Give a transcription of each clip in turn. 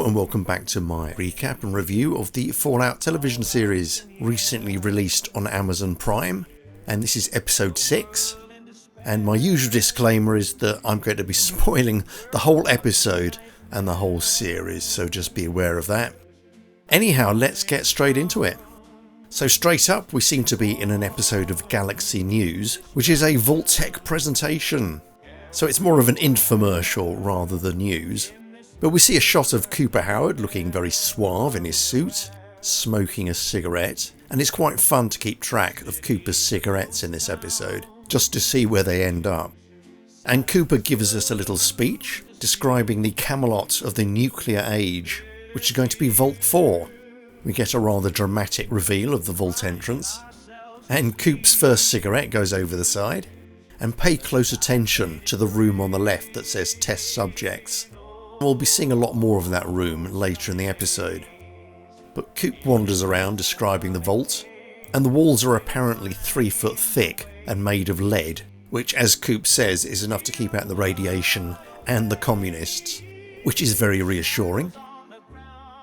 and welcome back to my recap and review of the Fallout television series, recently released on Amazon Prime, and this is episode 6. And my usual disclaimer is that I'm going to be spoiling the whole episode and the whole series, so just be aware of that. Anyhow, let's get straight into it. So straight up, we seem to be in an episode of Galaxy News, which is a Vault-Tec presentation. So it's more of an infomercial rather than news. But we see a shot of Cooper Howard looking very suave in his suit, smoking a cigarette, and it's quite fun to keep track of Cooper's cigarettes in this episode, just to see where they end up. And Cooper gives us a little speech describing the Camelot of the nuclear age, which is going to be Vault 4. We get a rather dramatic reveal of the vault entrance, and Coop's first cigarette goes over the side. And pay close attention to the room on the left that says Test Subjects. We'll be seeing a lot more of that room later in the episode. But Coop wanders around describing the vault, and the walls are apparently 3 foot thick and made of lead, which, as Coop says, is enough to keep out the radiation and the communists, which is very reassuring.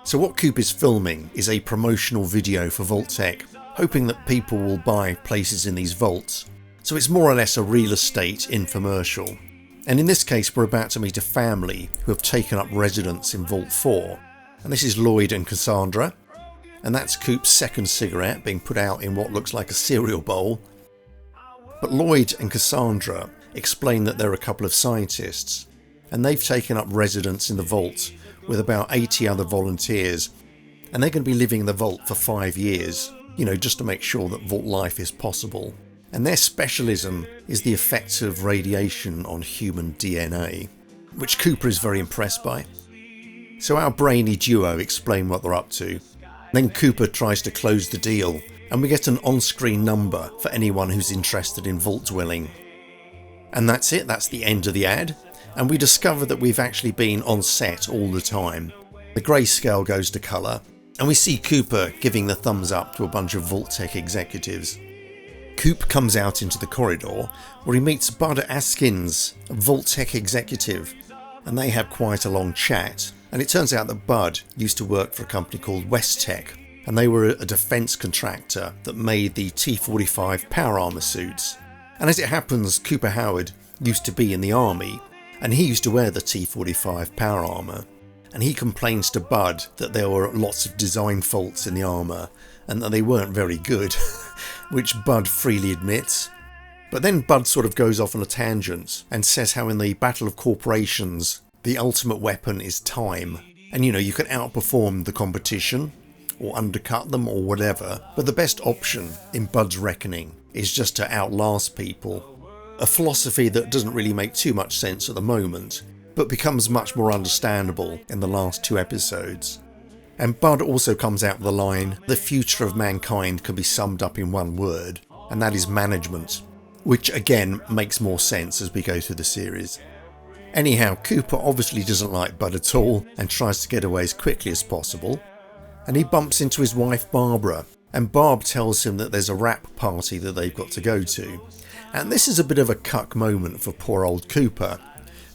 So what Coop is filming is a promotional video for Vault-Tec, hoping that people will buy places in these vaults. So it's more or less a real estate infomercial. And in this case, we're about to meet a family who have taken up residence in Vault 4. And this is Lloyd and Cassandra. And that's Coop's second cigarette being put out in what looks like a cereal bowl. But Lloyd and Cassandra explain that they're a couple of scientists. And they've taken up residence in the vault with about 80 other volunteers. And they're going to be living in the vault for 5 years, just to make sure that vault life is possible. And their specialism is the effects of radiation on human DNA, which Cooper is very impressed by. So our brainy duo explain what they're up to. Then Cooper tries to close the deal, and we get an on-screen number for anyone who's interested in vault dwelling. And that's it, that's the end of the ad, and we discover that we've actually been on set all the time. The grayscale goes to colour, and we see Cooper giving the thumbs up to a bunch of Vault-Tec executives. Coop comes out into the corridor where he meets Bud Askins, a Vault-Tec executive, and they have quite a long chat. And it turns out that Bud used to work for a company called West-Tec, and they were a defence contractor that made the T-45 power armour suits. And as it happens, Cooper Howard used to be in the army, and he used to wear the T-45 power armour. And he complains to Bud that there were lots of design faults in the armour, and that they weren't very good, which Bud freely admits. But then Bud sort of goes off on a tangent and says how in the Battle of Corporations, the ultimate weapon is time. And you can outperform the competition, or undercut them, or whatever, but the best option, in Bud's reckoning, is just to outlast people. A philosophy that doesn't really make too much sense at the moment, but becomes much more understandable in the last 2 episodes. And Bud also comes out with the line, the future of mankind can be summed up in one word, and that is management, which again makes more sense as we go through the series. Anyhow, Cooper obviously doesn't like Bud at all and tries to get away as quickly as possible, and he bumps into his wife Barbara, and Barb tells him that there's a rap party that they've got to go to. And this is a bit of a cuck moment for poor old Cooper,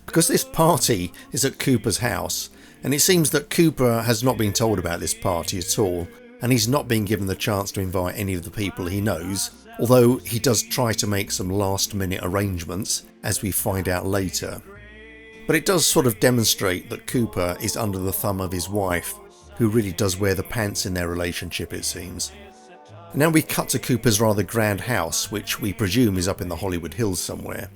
because this party is at Cooper's house, and it seems that Cooper has not been told about this party at all, and he's not been given the chance to invite any of the people he knows, although he does try to make some last-minute arrangements, as we find out later. But it does sort of demonstrate that Cooper is under the thumb of his wife, who really does wear the pants in their relationship, it seems. And now we cut to Cooper's rather grand house, which we presume is up in the Hollywood Hills somewhere.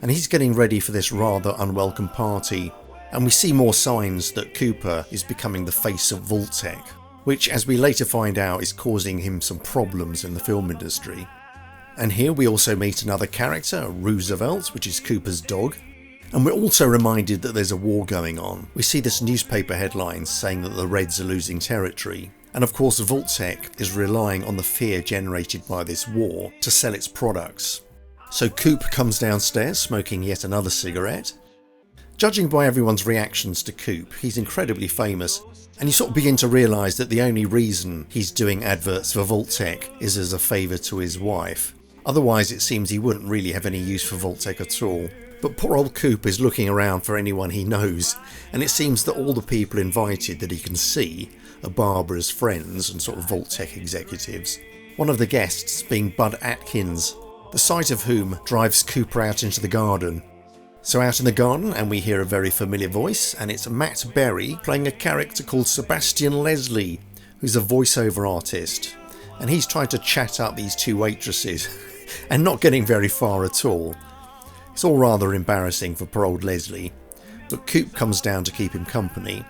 And he's getting ready for this rather unwelcome party, and we see more signs that Cooper is becoming the face of Vault-Tec, which, as we later find out, is causing him some problems in the film industry. And here we also meet another character, Roosevelt, which is Cooper's dog. And we're also reminded that there's a war going on. We see this newspaper headline saying that the Reds are losing territory. And of course Vault-Tec is relying on the fear generated by this war to sell its products. So Coop comes downstairs smoking yet another cigarette. Judging by everyone's reactions to Coop, he's incredibly famous, and you sort of begin to realise that the only reason he's doing adverts for Vault-Tec is as a favour to his wife. Otherwise it seems he wouldn't really have any use for Vault-Tec at all. But poor old Coop is looking around for anyone he knows, and it seems that all the people invited that he can see are Barbara's friends and sort of Vault-Tec executives. One of the guests being Bud Atkins, the sight of whom drives Cooper out into the garden. So out in the garden, and we hear a very familiar voice, and it's Matt Berry playing a character called Sebastian Leslie, who's a voiceover artist, and he's trying to chat up these two waitresses and not getting very far at all. It's all rather embarrassing for poor old Leslie, but Coop comes down to keep him company,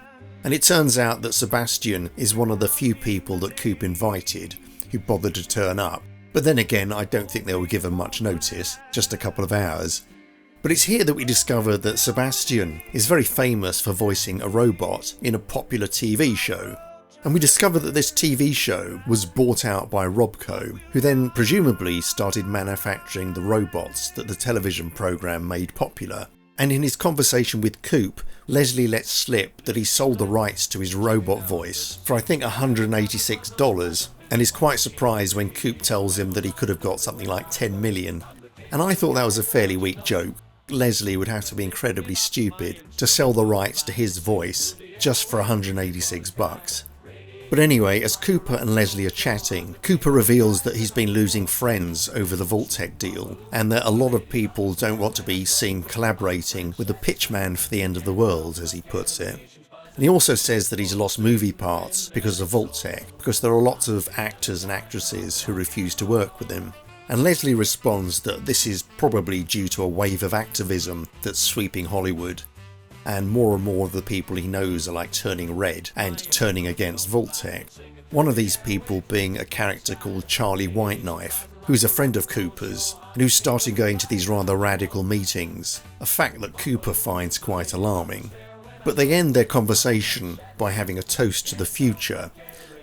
and it turns out that Sebastian is one of the few people that Coop invited who bothered to turn up. But then again, I don't think they were given much notice, just a couple of hours. But it's here that we discover that Sebastian is very famous for voicing a robot in a popular TV show. And we discover that this TV show was bought out by Robco, who then presumably started manufacturing the robots that the television programme made popular. And in his conversation with Coop, Leslie lets slip that he sold the rights to his robot voice for I think $186, and is quite surprised when Coop tells him that he could have got something like 10 million. And I thought that was a fairly weak joke. Leslie would have to be incredibly stupid to sell the rights to his voice just for $186. But anyway, as Cooper and Leslie are chatting, Cooper reveals that he's been losing friends over the Vault-Tec deal, and that a lot of people don't want to be seen collaborating with the pitchman for the end of the world, as he puts it. And he also says that he's lost movie parts because of Vault-Tec, because there are lots of actors and actresses who refuse to work with him. And Leslie responds that this is probably due to a wave of activism that's sweeping Hollywood, and more of the people he knows are like turning red and turning against Vault-Tec. One of these people being a character called Charlie Whiteknife, who's a friend of Cooper's and who started going to these rather radical meetings, a fact that Cooper finds quite alarming. But they end their conversation by having a toast to the future,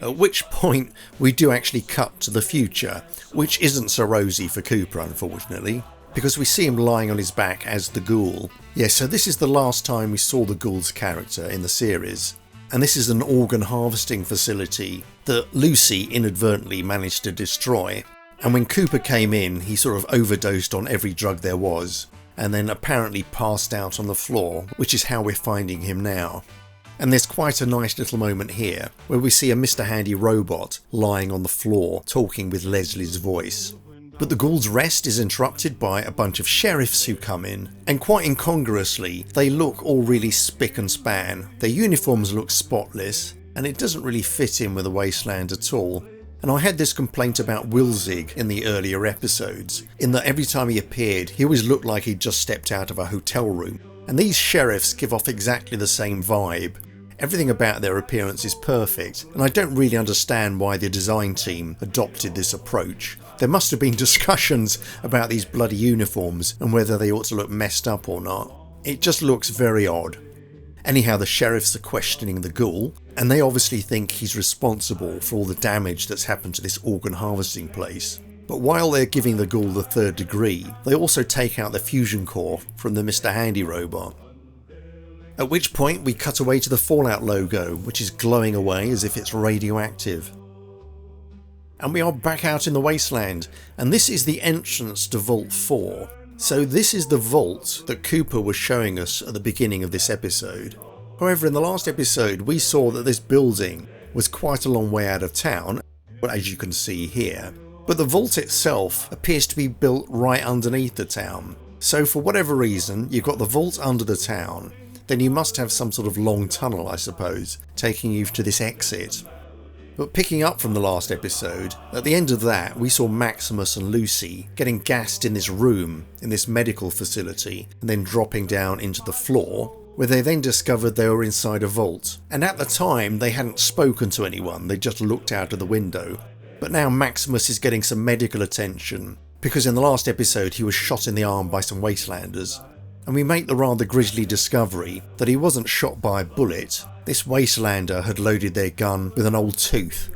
at which point we do actually cut to the future, which isn't so rosy for Cooper unfortunately, because we see him lying on his back as the Ghoul. Yeah, so this is the last time we saw the Ghoul's character in the series, and this is an organ harvesting facility that Lucy inadvertently managed to destroy. And when Cooper came in, he sort of overdosed on every drug there was, and then apparently passed out on the floor, which is how we're finding him now. And there's quite a nice little moment here, where we see a Mr. Handy robot lying on the floor talking with Leslie's voice. But the Ghoul's rest is interrupted by a bunch of sheriffs who come in, and quite incongruously, they look all really spick and span. Their uniforms look spotless, and it doesn't really fit in with the wasteland at all. And I had this complaint about Wilzig in the earlier episodes, in that every time he appeared, he always looked like he'd just stepped out of a hotel room. And these sheriffs give off exactly the same vibe. Everything about their appearance is perfect, and I don't really understand why the design team adopted this approach. There must have been discussions about these bloody uniforms and whether they ought to look messed up or not. It just looks very odd. Anyhow, the sheriffs are questioning the Ghoul, and they obviously think he's responsible for all the damage that's happened to this organ harvesting place. But while they're giving the Ghoul the third degree, they also take out the fusion core from the Mr. Handy robot. At which point we cut away to the Fallout logo, which is glowing away as if it's radioactive. And we are back out in the wasteland, and this is the entrance to Vault 4. So this is the vault that Cooper was showing us at the beginning of this episode. However, in the last episode we saw that this building was quite a long way out of town, as you can see here. But the vault itself appears to be built right underneath the town. So for whatever reason, you've got the vault under the town, then you must have some sort of long tunnel, I suppose, taking you to this exit. But picking up from the last episode, at the end of that we saw Maximus and Lucy getting gassed in this room, in this medical facility, and then dropping down into the floor, where they then discovered they were inside a vault. And at the time they hadn't spoken to anyone, they just looked out of the window. But now Maximus is getting some medical attention, because in the last episode he was shot in the arm by some wastelanders. And we make the rather grisly discovery that he wasn't shot by a bullet. This wastelander had loaded their gun with an old tooth.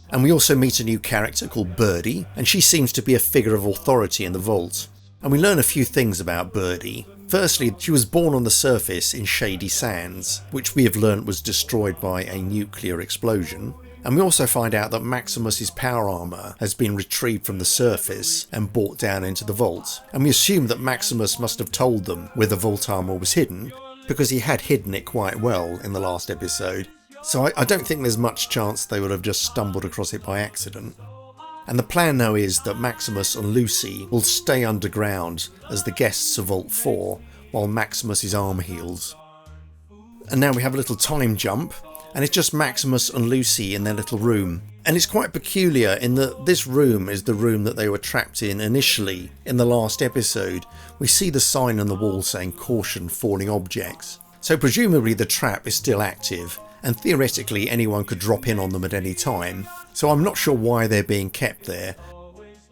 And we also meet a new character called Birdie, and she seems to be a figure of authority in the vault. And we learn a few things about Birdie. Firstly, she was born on the surface in Shady Sands, which we have learnt was destroyed by a nuclear explosion. And we also find out that Maximus's power armour has been retrieved from the surface and brought down into the vault. And we assume that Maximus must have told them where the vault armour was hidden, because he had hidden it quite well in the last episode. So I don't think there's much chance they would have just stumbled across it by accident. And the plan now is that Maximus and Lucy will stay underground as the guests of Vault 4 while Maximus's arm heals. And now we have a little time jump, and it's just Maximus and Lucy in their little room. And it's quite peculiar in that this room is the room that they were trapped in initially in the last episode. We see the sign on the wall saying "Caution, falling objects." So presumably the trap is still active, and theoretically anyone could drop in on them at any time. So I'm not sure why they're being kept there.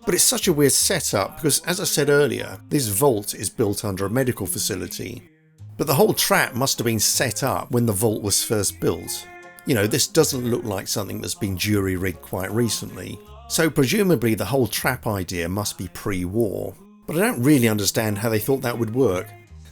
But it's such a weird setup because, as I said earlier, this vault is built under a medical facility. But the whole trap must have been set up when the vault was first built. You know, this doesn't look like something that's been jury-rigged quite recently. So presumably the whole trap idea must be pre-war. But I don't really understand how they thought that would work.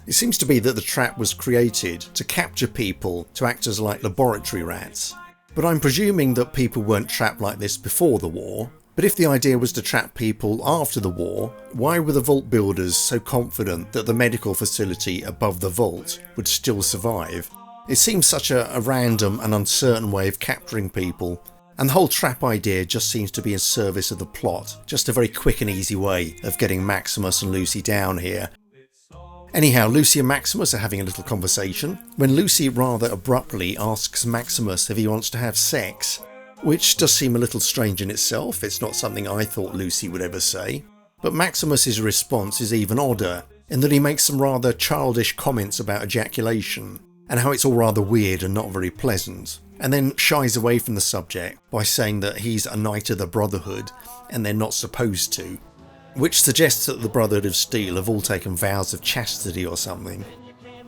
It seems to be that the trap was created to capture people to act as like laboratory rats. But I'm presuming that people weren't trapped like this before the war. But if the idea was to trap people after the war, why were the vault builders so confident that the medical facility above the vault would still survive? It seems such a random and uncertain way of capturing people, and the whole trap idea just seems to be in service of the plot, just a very quick and easy way of getting Maximus and Lucy down here. Anyhow, Lucy and Maximus are having a little conversation, when Lucy rather abruptly asks Maximus if he wants to have sex, which does seem a little strange in itself. It's not something I thought Lucy would ever say. But Maximus's response is even odder, in that he makes some rather childish comments about ejaculation, and how it's all rather weird and not very pleasant, and then shies away from the subject by saying that he's a Knight of the Brotherhood and they're not supposed to, which suggests that the Brotherhood of Steel have all taken vows of chastity or something.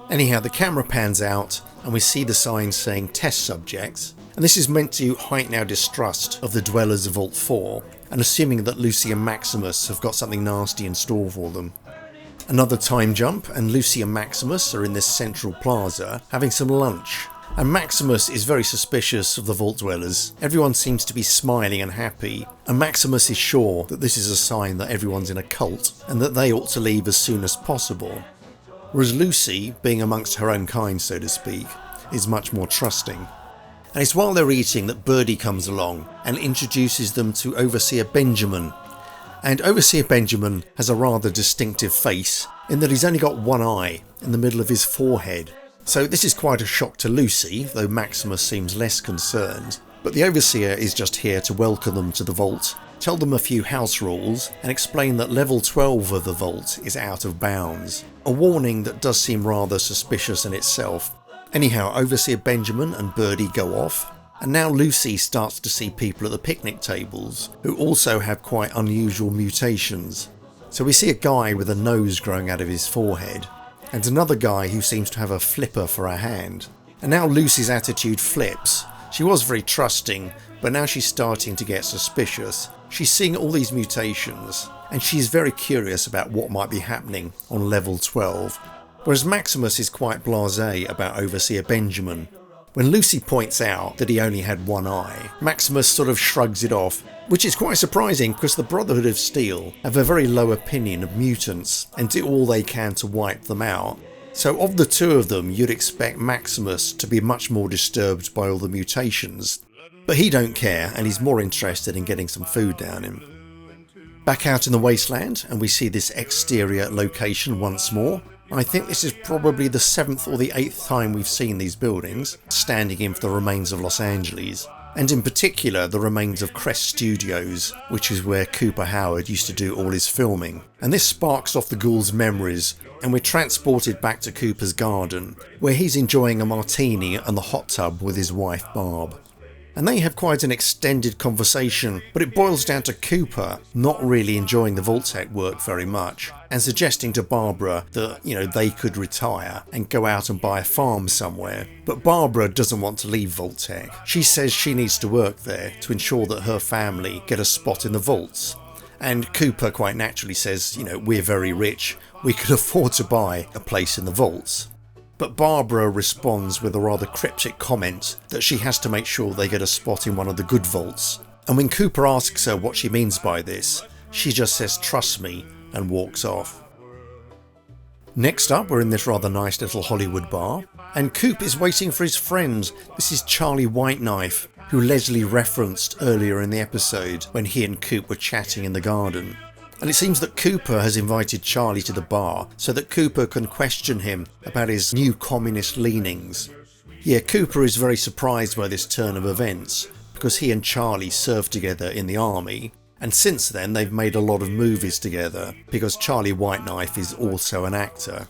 Anyhow, the camera pans out and we see the sign saying test subjects, and this is meant to heighten our distrust of the dwellers of Vault 4, and assuming that Lucy and Maximus have got something nasty in store for them. Another time jump, and Lucy and Maximus are in this central plaza having some lunch, and Maximus is very suspicious of the vault dwellers. Everyone seems to be smiling and happy, and Maximus is sure that this is a sign that everyone's in a cult and that they ought to leave as soon as possible. Whereas Lucy, being amongst her own kind so to speak, is much more trusting. And it's while they're eating that Birdie comes along and introduces them to Overseer Benjamin. And Overseer Benjamin has a rather distinctive face in that he's only got one eye in the middle of his forehead. So this is quite a shock to Lucy, though Maximus seems less concerned. But the Overseer is just here to welcome them to the vault, tell them a few house rules, and explain that level 12 of the vault is out of bounds. A warning that does seem rather suspicious in itself. Anyhow, Overseer Benjamin and Birdie go off, and now Lucy starts to see people at the picnic tables who also have quite unusual mutations. So we see a guy with a nose growing out of his forehead, and another guy who seems to have a flipper for a hand. And now Lucy's attitude flips. She was very trusting, but now she's starting to get suspicious. She's seeing all these mutations, and she's very curious about what might be happening on level 12. Whereas Maximus is quite blasé about Overseer Benjamin. When Lucy points out that he only had one eye, Maximus sort of shrugs it off, which is quite surprising because the Brotherhood of Steel have a very low opinion of mutants and do all they can to wipe them out. So of the two of them, you'd expect Maximus to be much more disturbed by all the mutations, but he don't care and he's more interested in getting some food down him. Back out in the wasteland, and we see this exterior location once more. I think this is probably the 7th or the 8th time we've seen these buildings, standing in for the remains of Los Angeles, and in particular the remains of Crest Studios, which is where Cooper Howard used to do all his filming. And this sparks off the Ghoul's memories, and we're transported back to Cooper's garden, where he's enjoying a martini and the hot tub with his wife Barb. And they have quite an extended conversation, but it boils down to Cooper not really enjoying the Vault-Tec work very much, and suggesting to Barbara that, they could retire and go out and buy a farm somewhere. But Barbara doesn't want to leave Vault-Tec. She says she needs to work there to ensure that her family get a spot in the vaults. And Cooper quite naturally says, we're very rich, we could afford to buy a place in the vaults. but Barbara responds with a rather cryptic comment that she has to make sure they get a spot in one of the good vaults. And when Cooper asks her what she means by this, she just says "trust me" and walks off. Next up, we're in this rather nice little Hollywood bar, and Coop is waiting for his friend. This is Charlie Whiteknife, who Leslie referenced earlier in the episode when he and Coop were chatting in the garden. And it seems that Cooper has invited Charlie to the bar so that Cooper can question him about his new communist leanings. Yeah, Cooper is very surprised by this turn of events, because he and Charlie served together in the army, and since then they've made a lot of movies together, because Charlie Whiteknife is also an actor.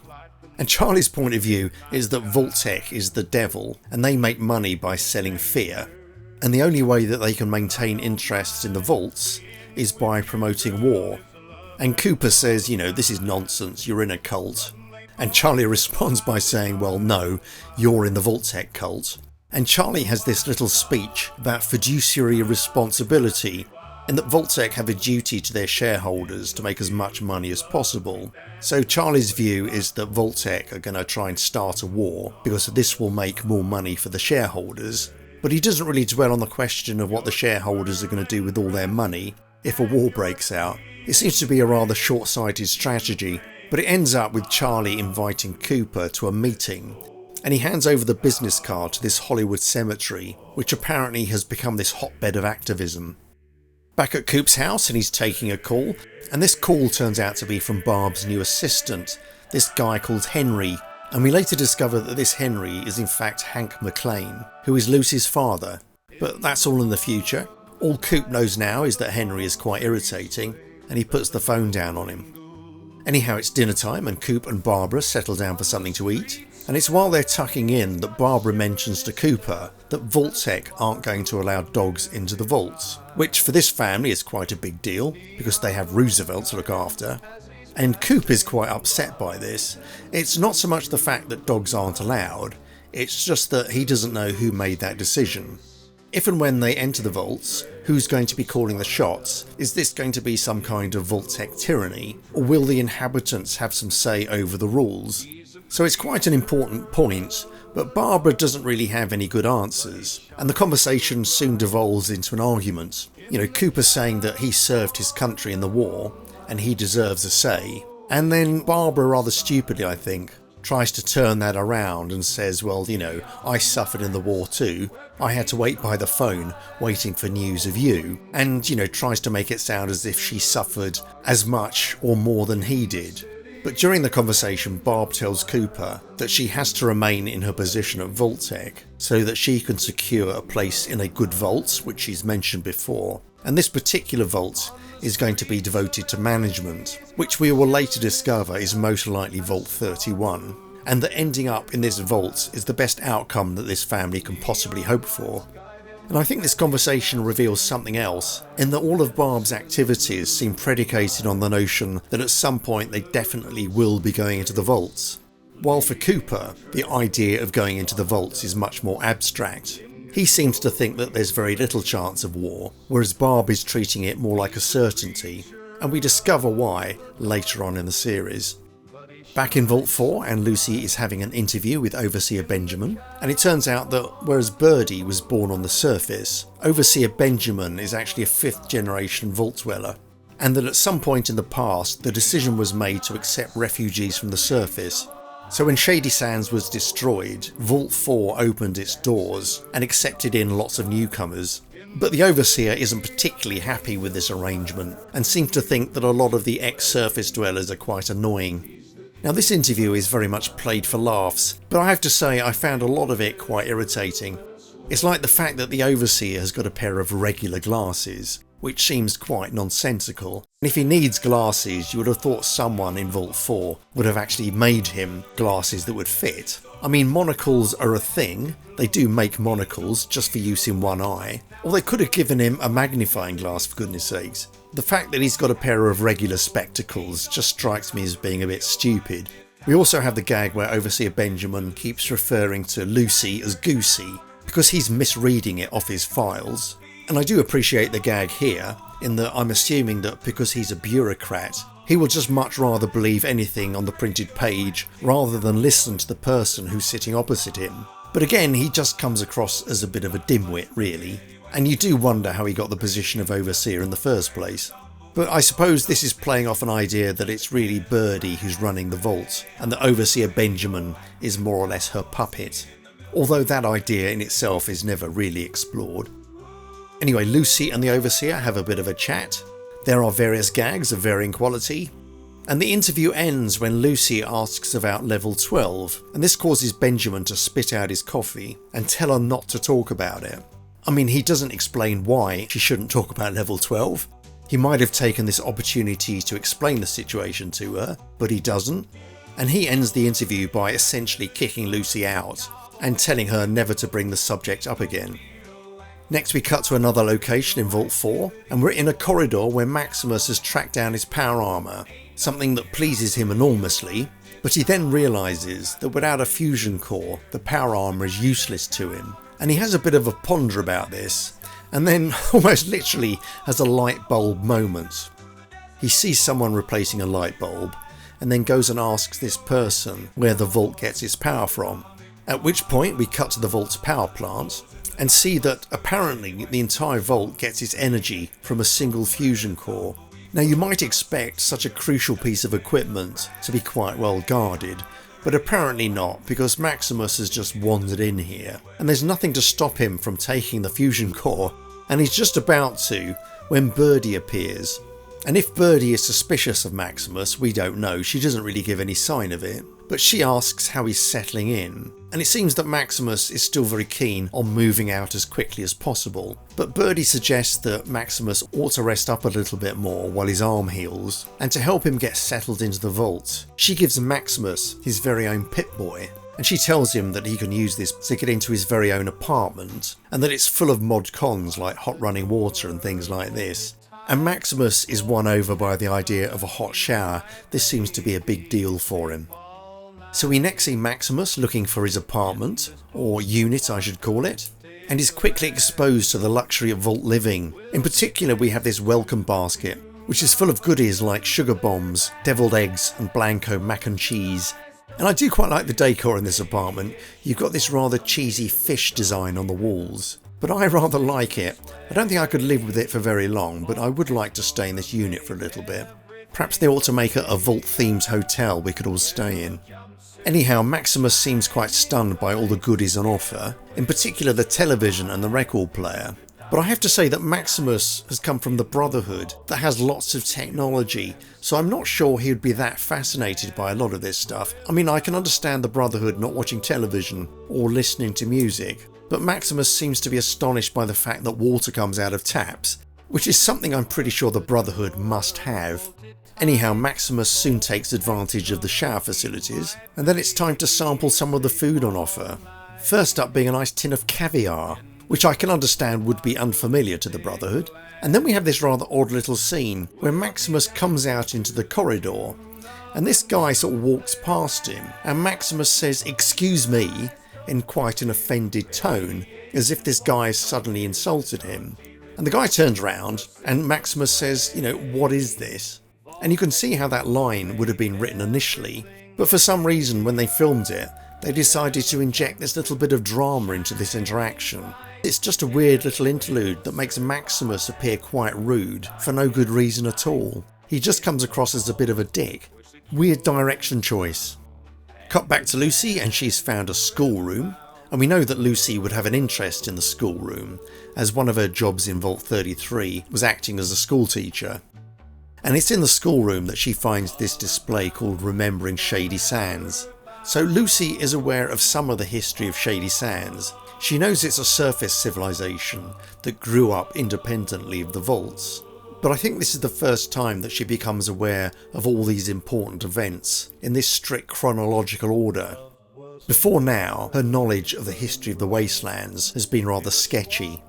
And Charlie's point of view is that Vault-Tec is the devil, and they make money by selling fear. And the only way that they can maintain interest in the vaults is by promoting war. And Cooper says, this is nonsense, you're in a cult. And Charlie responds by saying, well, no, you're in the Vault-Tec cult. And Charlie has this little speech about fiduciary responsibility, and that Vault-Tec have a duty to their shareholders to make as much money as possible. So Charlie's view is that Vault-Tec are going to try and start a war, because this will make more money for the shareholders. But he doesn't really dwell on the question of what the shareholders are going to do with all their money if a war breaks out. It seems to be a rather short-sighted strategy, but it ends up with Charlie inviting Cooper to a meeting, and he hands over the business card to this Hollywood cemetery, which apparently has become this hotbed of activism. Back at Coop's house, and he's taking a call, and this call turns out to be from Barb's new assistant, this guy called Henry, and we later discover that this Henry is in fact Hank McLean, who is Lucy's father. But that's all in the future. All Coop knows now is that Henry is quite irritating, and he puts the phone down on him. Anyhow, it's dinner time, and Coop and Barbara settle down for something to eat, and it's while they're tucking in that Barbara mentions to Cooper that Vault-Tec aren't going to allow dogs into the vaults, which for this family is quite a big deal, because they have Roosevelt to look after. And Coop is quite upset by this. It's not so much the fact that dogs aren't allowed, it's just that he doesn't know who made that decision. If and when they enter the vaults, who's going to be calling the shots? Is this going to be some kind of Vault-Tec tyranny, or will the inhabitants have some say over the rules? So it's quite an important point, but Barbara doesn't really have any good answers, and the conversation soon devolves into an argument. Cooper saying that he served his country in the war, and he deserves a say, and then Barbara, rather stupidly I think, tries to turn that around and says, well, I suffered in the war too. I had to wait by the phone waiting for news of you, and, tries to make it sound as if she suffered as much or more than he did. But during the conversation, Barb tells Cooper that she has to remain in her position at Vault-Tec so that she can secure a place in a good vault, which she's mentioned before. And this particular vault is going to be devoted to management, which we will later discover is most likely Vault 31, and that ending up in this vault is the best outcome that this family can possibly hope for. And I think this conversation reveals something else, in that all of Barb's activities seem predicated on the notion that at some point they definitely will be going into the vaults. While for Cooper, the idea of going into the vaults is much more abstract. He seems to think that there's very little chance of war, whereas Barb is treating it more like a certainty, and we discover why later on in the series. Back in Vault 4, and Lucy is having an interview with Overseer Benjamin, and it turns out that whereas Birdie was born on the surface, Overseer Benjamin is actually a 5th generation vault dweller, and that at some point in the past the decision was made to accept refugees from the surface. So when Shady Sands was destroyed, Vault 4 opened its doors and accepted in lots of newcomers. But the Overseer isn't particularly happy with this arrangement, and seems to think that a lot of the ex-surface dwellers are quite annoying. Now this interview is very much played for laughs, but I have to say I found a lot of it quite irritating. It's like the fact that the Overseer has got a pair of regular glasses, which seems quite nonsensical. And if he needs glasses, you would have thought someone in Vault 4 would have actually made him glasses that would fit. I mean, monocles are a thing, they do make monocles just for use in one eye, or they could have given him a magnifying glass for goodness sakes. The fact that he's got a pair of regular spectacles just strikes me as being a bit stupid. We also have the gag where Overseer Benjamin keeps referring to Lucy as Goosey, because he's misreading it off his files. And I do appreciate the gag here, in that I'm assuming that because he's a bureaucrat, He will just much rather believe anything on the printed page rather than listen to the person who's sitting opposite him. But again, he just comes across as a bit of a dimwit, really. And you do wonder how he got the position of overseer in the first place. But I suppose this is playing off an idea that it's really Birdie who's running the vault, and that Overseer Benjamin is more or less her puppet. Although that idea in itself is never really explored. Anyway, Lucy and the Overseer have a bit of a chat. There are various gags of varying quality. And the interview ends when Lucy asks about level 12, and this causes Benjamin to spit out his coffee and tell her not to talk about it. I mean, he doesn't explain why she shouldn't talk about level 12. He might have taken this opportunity to explain the situation to her, but he doesn't. And he ends the interview by essentially kicking Lucy out and telling her never to bring the subject up again. Next we cut to another location in Vault 4, and we're in a corridor where Maximus has tracked down his power armour, something that pleases him enormously, but he then realises that without a fusion core, the power armour is useless to him, and he has a bit of a ponder about this, and then almost literally has a light bulb moment. He sees someone replacing a light bulb, and then goes and asks this person where the vault gets its power from, at which point we cut to the vault's power plant, and see that apparently the entire vault gets its energy from a single fusion core. Now you might expect such a crucial piece of equipment to be quite well guarded, but apparently not, because Maximus has just wandered in here, and there's nothing to stop him from taking the fusion core, and he's just about to when Birdie appears. And if Birdie is suspicious of Maximus, we don't know, she doesn't really give any sign of it. But she asks how he's settling in, and it seems that Maximus is still very keen on moving out as quickly as possible. But Birdie suggests that Maximus ought to rest up a little bit more while his arm heals, and to help him get settled into the vault, she gives Maximus his very own Pip-Boy, and she tells him that he can use this to get into his very own apartment, and that it's full of mod cons like hot running water and things like this. And Maximus is won over by the idea of a hot shower. This seems to be a big deal for him. So we next see Maximus looking for his apartment, or unit I should call it, and is quickly exposed to the luxury of vault living. In particular we have this welcome basket, which is full of goodies like sugar bombs, deviled eggs and Blanco mac and cheese. And I do quite like the decor in this apartment. You've got this rather cheesy fish design on the walls, but I rather like it. I don't think I could live with it for very long, but I would like to stay in this unit for a little bit. Perhaps they ought to make it a vault-themed hotel we could all stay in. Anyhow, Maximus seems quite stunned by all the goodies on offer, in particular the television and the record player. But I have to say that Maximus has come from the Brotherhood that has lots of technology, so I'm not sure he would be that fascinated by a lot of this stuff. I mean, I can understand the Brotherhood not watching television or listening to music, but Maximus seems to be astonished by the fact that water comes out of taps, which is something I'm pretty sure the Brotherhood must have. Anyhow, Maximus soon takes advantage of the shower facilities, and then it's time to sample some of the food on offer. First up being a nice tin of caviar, which I can understand would be unfamiliar to the Brotherhood. And then we have this rather odd little scene where Maximus comes out into the corridor, and this guy sort of walks past him, and Maximus says, "Excuse me," in quite an offended tone, as if this guy has suddenly insulted him. And the guy turns around, and Maximus says, "What is this?" And you can see how that line would have been written initially, but for some reason when they filmed it, they decided to inject this little bit of drama into this interaction. It's just a weird little interlude that makes Maximus appear quite rude for no good reason at all. He just comes across as a bit of a dick. Weird direction choice. Cut back to Lucy, and she's found a schoolroom, and we know that Lucy would have an interest in the schoolroom, as one of her jobs in Vault 33 was acting as a school teacher. And it's in the schoolroom that she finds this display called Remembering Shady Sands. So Lucy is aware of some of the history of Shady Sands. She knows it's a surface civilization that grew up independently of the vaults. But I think this is the first time that she becomes aware of all these important events in this strict chronological order. Before now, her knowledge of the history of the wastelands has been rather sketchy.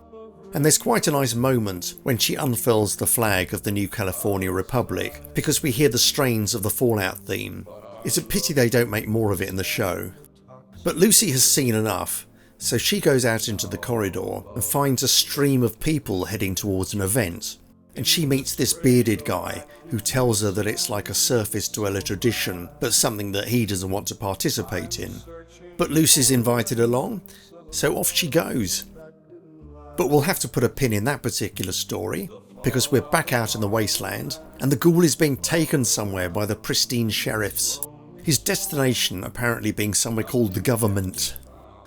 And there's quite a nice moment when she unfurls the flag of the New California Republic, because we hear the strains of the Fallout theme. It's a pity they don't make more of it in the show. But Lucy has seen enough, so she goes out into the corridor and finds a stream of people heading towards an event. and she meets this bearded guy who tells her that it's like a surface dweller tradition, but something that he doesn't want to participate in. But Lucy's invited along, so off she goes. But we'll have to put a pin in that particular story, because we're back out in the wasteland, and the ghoul is being taken somewhere by the pristine sheriffs. His destination apparently being somewhere called the Governmint.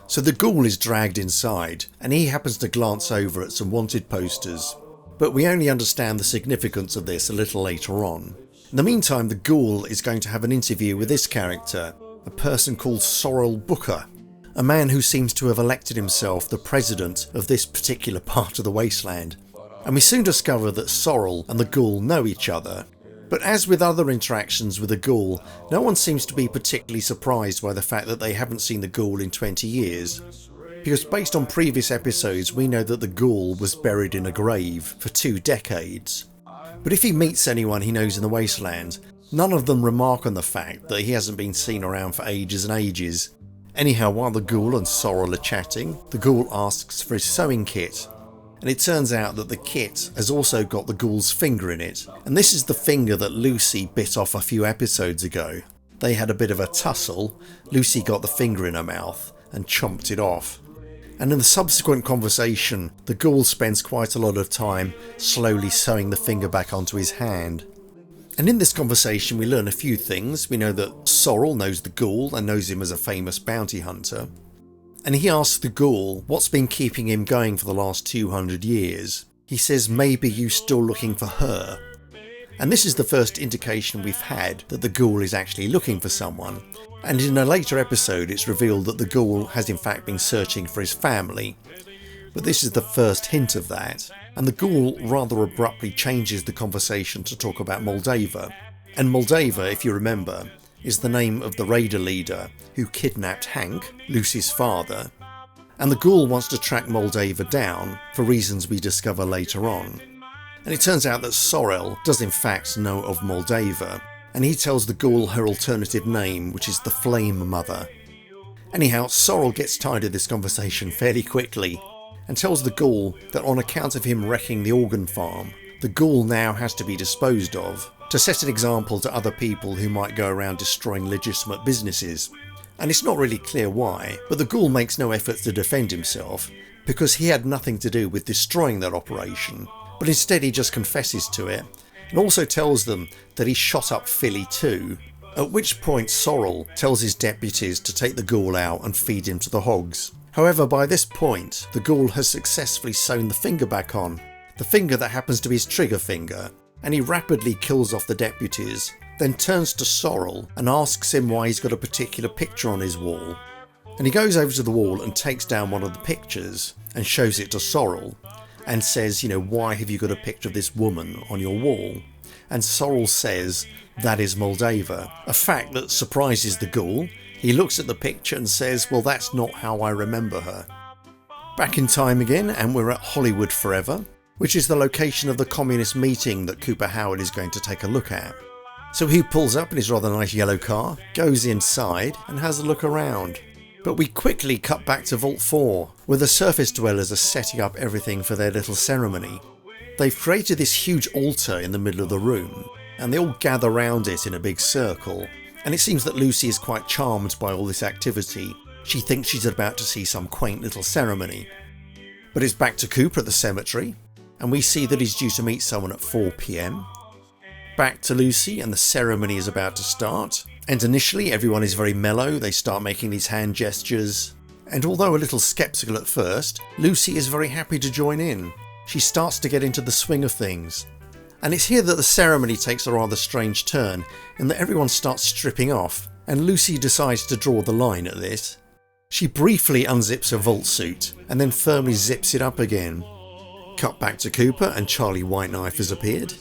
So the ghoul is dragged inside, and he happens to glance over at some wanted posters. But we only understand the significance of this a little later on. In the meantime, the ghoul is going to have an interview with this character, a person called Sorrel Booker, a man who seems to have elected himself the president of this particular part of the wasteland. And we soon discover that Sorrel and the ghoul know each other. But as with other interactions with the ghoul, no one seems to be particularly surprised by the fact that they haven't seen the ghoul in 20 years. Because based on previous episodes, we know that the ghoul was buried in a grave for 2 decades. But if he meets anyone he knows in the wasteland, none of them remark on the fact that he hasn't been seen around for ages and ages. Anyhow, while the ghoul and Sorrel are chatting, the ghoul asks for his sewing kit. And it turns out that the kit has also got the ghoul's finger in it. And this is the finger that Lucy bit off a few episodes ago. They had a bit of a tussle, Lucy got the finger in her mouth and chomped it off. And in the subsequent conversation, the ghoul spends quite a lot of time slowly sewing the finger back onto his hand. And in this conversation we learn a few things. We know that Sorrel knows the ghoul and knows him as a famous bounty hunter. And he asks the ghoul what's been keeping him going for the last 200 years. He says maybe you're still looking for her. And this is the first indication we've had that the ghoul is actually looking for someone. And in a later episode it's revealed that the ghoul has in fact been searching for his family. But this is the first hint of that, and the ghoul rather abruptly changes the conversation to talk about Moldava. And Moldava, if you remember, is the name of the raider leader who kidnapped Hank, Lucy's father. And the ghoul wants to track Moldava down for reasons we discover later on. And it turns out that Sorrel does in fact know of Moldava, and he tells the ghoul her alternative name, which is the Flame Mother. Anyhow, Sorrel gets tired of this conversation fairly quickly, and tells the ghoul that on account of him wrecking the organ farm, the ghoul now has to be disposed of, to set an example to other people who might go around destroying legitimate businesses. And it's not really clear why, but the ghoul makes no effort to defend himself, because he had nothing to do with destroying that operation, but instead he just confesses to it, and also tells them that he shot up Philly too, at which point Sorrel tells his deputies to take the ghoul out and feed him to the hogs. However, by this point, the ghoul has successfully sewn the finger back on, the finger that happens to be his trigger finger, and he rapidly kills off the deputies, then turns to Sorrel and asks him why he's got a particular picture on his wall. And he goes over to the wall and takes down one of the pictures and shows it to Sorrel, and says, why have you got a picture of this woman on your wall? And Sorrel says, that is Moldava, a fact that surprises the ghoul. He looks at the picture and says, well, that's not how I remember her. Back in time again, and we're at Hollywood Forever, which is the location of the communist meeting that Cooper Howard is going to take a look at. So he pulls up in his rather nice yellow car, goes inside and has a look around. But we quickly cut back to Vault 4, where the surface dwellers are setting up everything for their little ceremony. They've created this huge altar in the middle of the room, and they all gather round it in a big circle, and it seems that Lucy is quite charmed by all this activity. She thinks she's about to see some quaint little ceremony. But it's back to Cooper at the cemetery, and we see that he's due to meet someone at 4 PM. Back to Lucy, and the ceremony is about to start. And initially everyone is very mellow, they start making these hand gestures, and although a little sceptical at first, Lucy is very happy to join in. She starts to get into the swing of things. And it's here that the ceremony takes a rather strange turn, in that everyone starts stripping off, and Lucy decides to draw the line at this. She briefly unzips her vault suit, and then firmly zips it up again. Cut back to Cooper, and Charlie Whiteknife has appeared.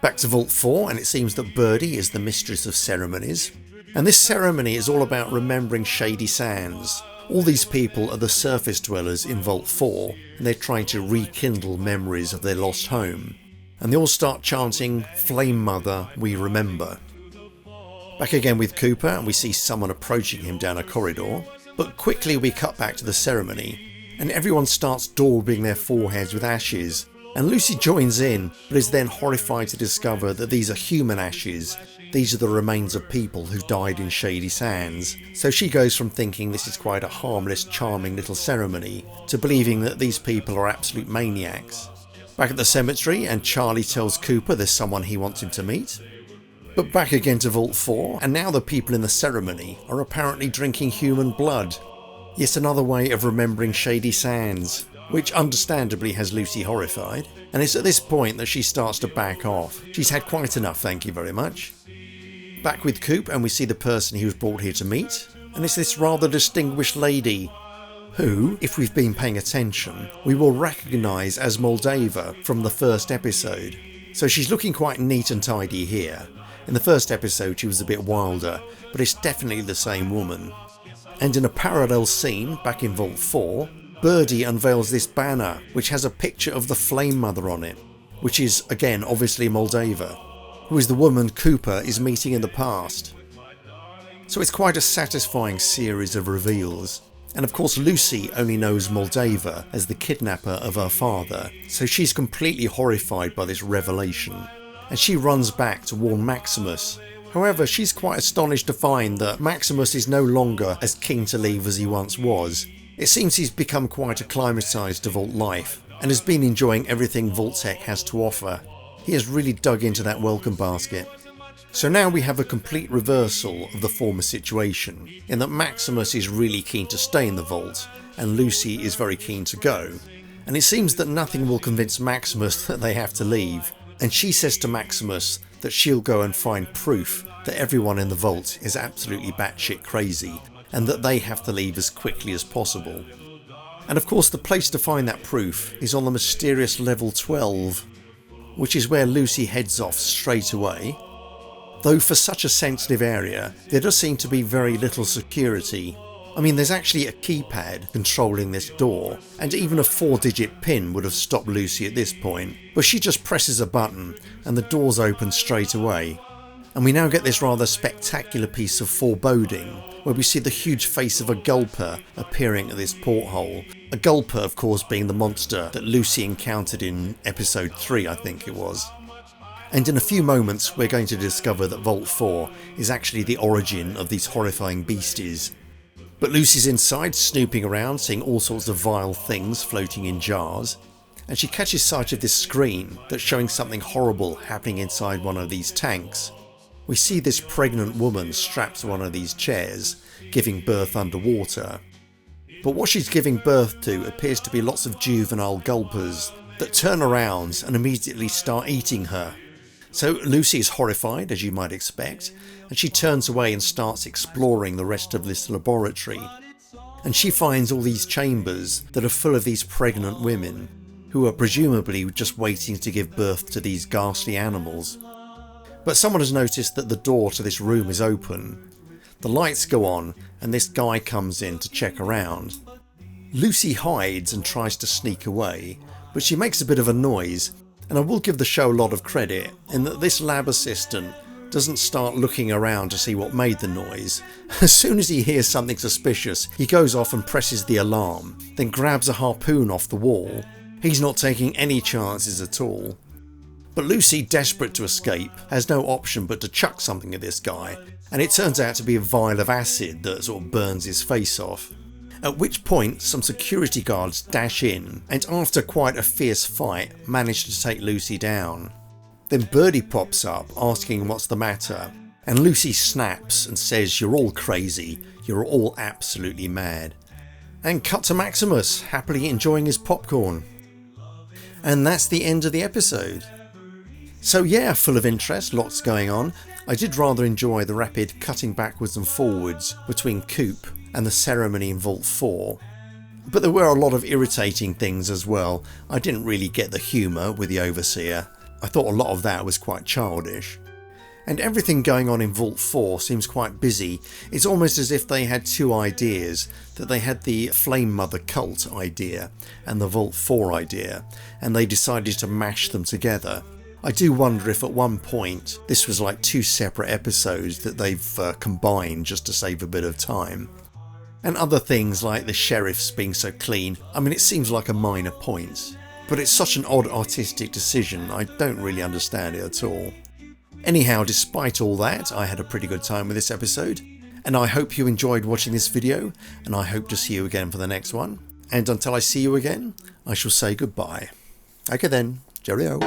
Back to Vault 4, and it seems that Birdie is the mistress of ceremonies. And this ceremony is all about remembering Shady Sands. All these people are the surface dwellers in Vault 4, and they're trying to rekindle memories of their lost home. And they all start chanting, "Flame Mother, we remember." Back again with Cooper, and we see someone approaching him down a corridor. But quickly we cut back to the ceremony, and everyone starts daubing their foreheads with ashes, And Lucy joins in, but is then horrified to discover that these are human ashes. These are the remains of people who died in Shady Sands. So she goes from thinking this is quite a harmless, charming little ceremony to believing that these people are absolute maniacs. Back at the cemetery, and Charlie tells Cooper there's someone he wants him to meet. But back again to Vault 4, and now the people in the ceremony are apparently drinking human blood. Yet another way of remembering Shady Sands, which understandably has Lucy horrified, and it's at this point that she starts to back off. She's had quite enough, thank you very much. Back with Coop, and we see the person he was brought here to meet, and it's this rather distinguished lady, who, if we've been paying attention, we will recognise as Moldava from the first episode. So she's looking quite neat and tidy here. In the first episode she was a bit wilder, but it's definitely the same woman. And in a parallel scene, back in Vault 4, Birdie unveils this banner which has a picture of the Flame Mother on it, which is, again, obviously Moldava, who is the woman Cooper is meeting in the past. So it's quite a satisfying series of reveals. And of course Lucy only knows Moldava as the kidnapper of her father, so she's completely horrified by this revelation, and she runs back to warn Maximus. However, she's quite astonished to find that Maximus is no longer as keen to leave as he once was. It seems he's become quite acclimatised to Vault life, and has been enjoying everything Vault-Tec has to offer. He has really dug into that welcome basket. So now we have a complete reversal of the former situation, in that Maximus is really keen to stay in the vault, and Lucy is very keen to go. And it seems that nothing will convince Maximus that they have to leave, and she says to Maximus that she'll go and find proof that everyone in the vault is absolutely batshit crazy, and that they have to leave as quickly as possible. And of course the place to find that proof is on the mysterious level 12, which is where Lucy heads off straight away. Though for such a sensitive area, there does seem to be very little security. I mean, there's actually a keypad controlling this door, and even a 4-digit pin would have stopped Lucy at this point, but she just presses a button and the doors open straight away. And we now get this rather spectacular piece of foreboding, where we see the huge face of a gulper appearing at this porthole. A gulper, of course, being the monster that Lucy encountered in episode 3, I think it was. And in a few moments we're going to discover that Vault 4 is actually the origin of these horrifying beasties. But Lucy's inside, snooping around, seeing all sorts of vile things floating in jars, and she catches sight of this screen that's showing something horrible happening inside one of these tanks. We see this pregnant woman strapped to one of these chairs, giving birth underwater. But what she's giving birth to appears to be lots of juvenile gulpers that turn around and immediately start eating her. So Lucy is horrified, as you might expect, and she turns away and starts exploring the rest of this laboratory. And she finds all these chambers that are full of these pregnant women, who are presumably just waiting to give birth to these ghastly animals. But someone has noticed that the door to this room is open. The lights go on, and this guy comes in to check around. Lucy hides and tries to sneak away, but she makes a bit of a noise. And I will give the show a lot of credit in that this lab assistant doesn't start looking around to see what made the noise. As soon as he hears something suspicious, he goes off and presses the alarm, then grabs a harpoon off the wall. He's not taking any chances at all. But Lucy, desperate to escape, has no option but to chuck something at this guy, and it turns out to be a vial of acid that sort of burns his face off. At which point some security guards dash in, and after quite a fierce fight manage to take Lucy down. Then Birdie pops up asking what's the matter, and Lucy snaps and says, "You're all crazy, you're all absolutely mad." And cut to Maximus, happily enjoying his popcorn. And that's the end of the episode. So yeah, full of interest, lots going on. I did rather enjoy the rapid cutting backwards and forwards between Coop and the ceremony in Vault 4. But there were a lot of irritating things as well. I didn't really get the humour with the Overseer. I thought a lot of that was quite childish. And everything going on in Vault 4 seems quite busy. It's almost as if they had two ideas, that they had the Flame Mother cult idea and the Vault 4 idea, and they decided to mash them together. I do wonder if at one point this was like two separate episodes that they've combined just to save a bit of time. And other things like the sheriffs being so clean, I mean, it seems like a minor point. but it's such an odd artistic decision, I don't really understand it at all. Anyhow, despite all that, I had a pretty good time with this episode, and I hope you enjoyed watching this video, and I hope to see you again for the next one. And until I see you again, I shall say goodbye. Okay then, cheerio.